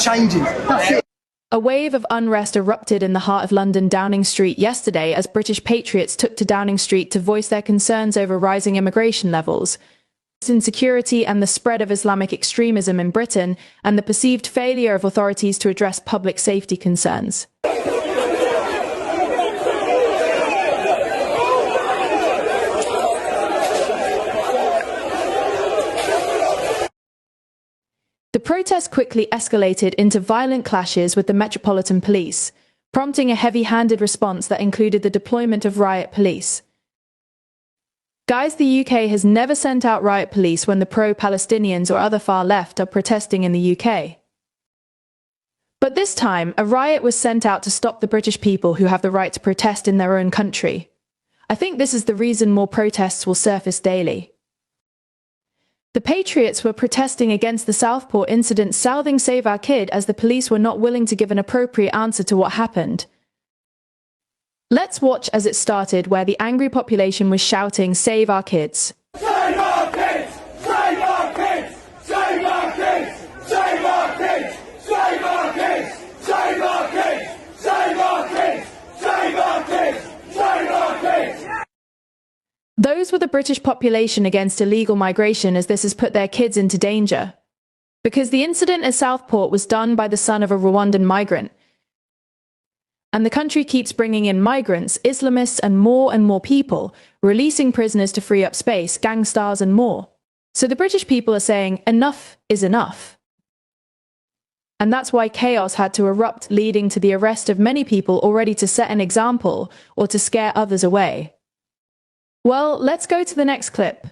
changes. That's it. A wave of unrest erupted in the heart of London Downing Street yesterday as British patriots took to Downing Street to voice their concerns over rising immigration levels, insecurity and the spread of Islamic extremism in Britain, and the perceived failure of authorities to address public safety concerns. The protests quickly escalated into violent clashes with the Metropolitan Police, prompting a heavy-handed response that included the deployment of riot police. Guys, the UK has never sent out riot police when the pro-Palestinians or other far left are protesting in the UK. But this time, a riot was sent out to stop the British people who have the right to protest in their own country. I think this is the reason more protests will surface daily. The Patriots were protesting against the Southport incident, shouting "Save our kid," as the police were not willing to give an appropriate answer to what happened. Let's watch as it started, where the angry population was shouting "Save our kids." Save our kids! Save our kids! Save our kids! Save our kids! Save our kids! Save our kids! Save our kids! Save our kids! Save our kids! Those were the British population against illegal migration, as this has put their kids into danger. Because the incident at Southport was done by the son of a Rwandan migrant. And the country keeps bringing in migrants, Islamists and more people, releasing prisoners to free up space, gangsters and more. So the British people are saying enough is enough. And that's why chaos had to erupt, leading to the arrest of many people already to set an example or to scare others away. Well, let's go to the next clip.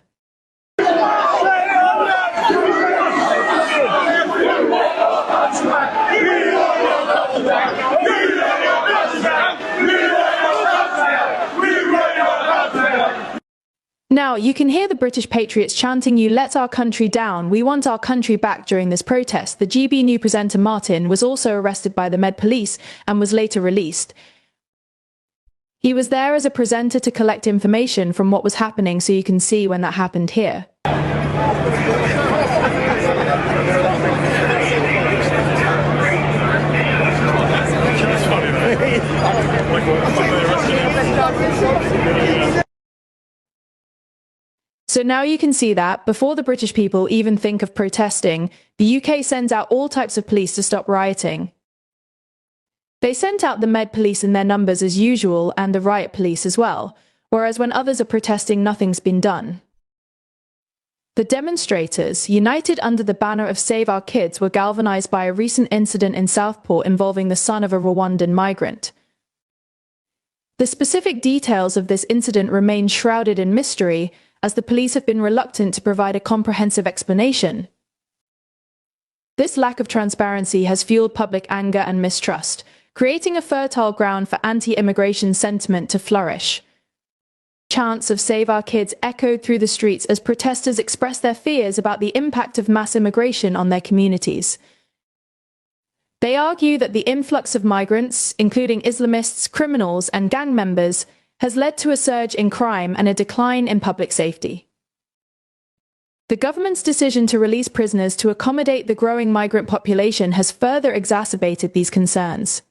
Now, you can hear the British patriots chanting, "You let our country down, we want our country back." During this protest, the GB News presenter Martin was also arrested by the Med Police and was later released. He was there as a presenter to collect information from what was happening, so you can see when that happened here. So now you can see that, before the British people even think of protesting, the UK sends out all types of police to stop rioting. They sent out the Med Police in their numbers as usual, and the riot police as well, whereas when others are protesting, nothing's been done. The demonstrators, united under the banner of "Save Our Kids," were galvanized by a recent incident in Southport involving the son of a Rwandan migrant. The specific details of this incident remain shrouded in mystery, as the police have been reluctant to provide a comprehensive explanation. This lack of transparency has fueled public anger and mistrust, creating a fertile ground for anti-immigration sentiment to flourish. Chants of "Save Our Kids" echoed through the streets as protesters expressed their fears about the impact of mass immigration on their communities. They argue that the influx of migrants, including Islamists, criminals, and gang members, has led to a surge in crime and a decline in public safety. The government's decision to release prisoners to accommodate the growing migrant population has further exacerbated these concerns.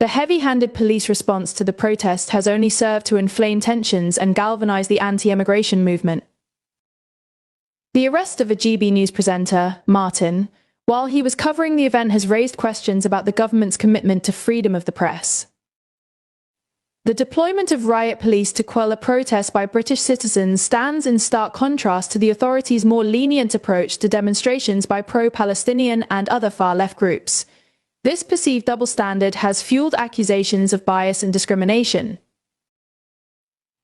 The heavy-handed police response to the protest has only served to inflame tensions and galvanize the anti-immigration movement. The arrest of a GB News presenter, Martin, while he was covering the event, has raised questions about the government's commitment to freedom of the press. The deployment of riot police to quell a protest by British citizens stands in stark contrast to the authorities' more lenient approach to demonstrations by pro-Palestinian and other far-left groups. This perceived double standard has fueled accusations of bias and discrimination.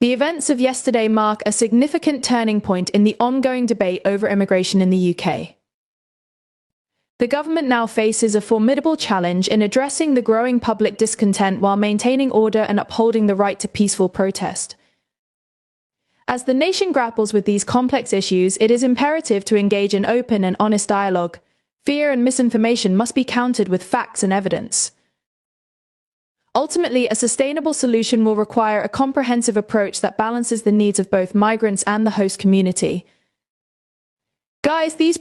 The events of yesterday mark a significant turning point in the ongoing debate over immigration in the UK. The government now faces a formidable challenge in addressing the growing public discontent while maintaining order and upholding the right to peaceful protest. As the nation grapples with these complex issues, it is imperative to engage in open and honest dialogue. Fear and misinformation must be countered with facts and evidence. Ultimately, a sustainable solution will require a comprehensive approach that balances the needs of both migrants and the host community. Guys, these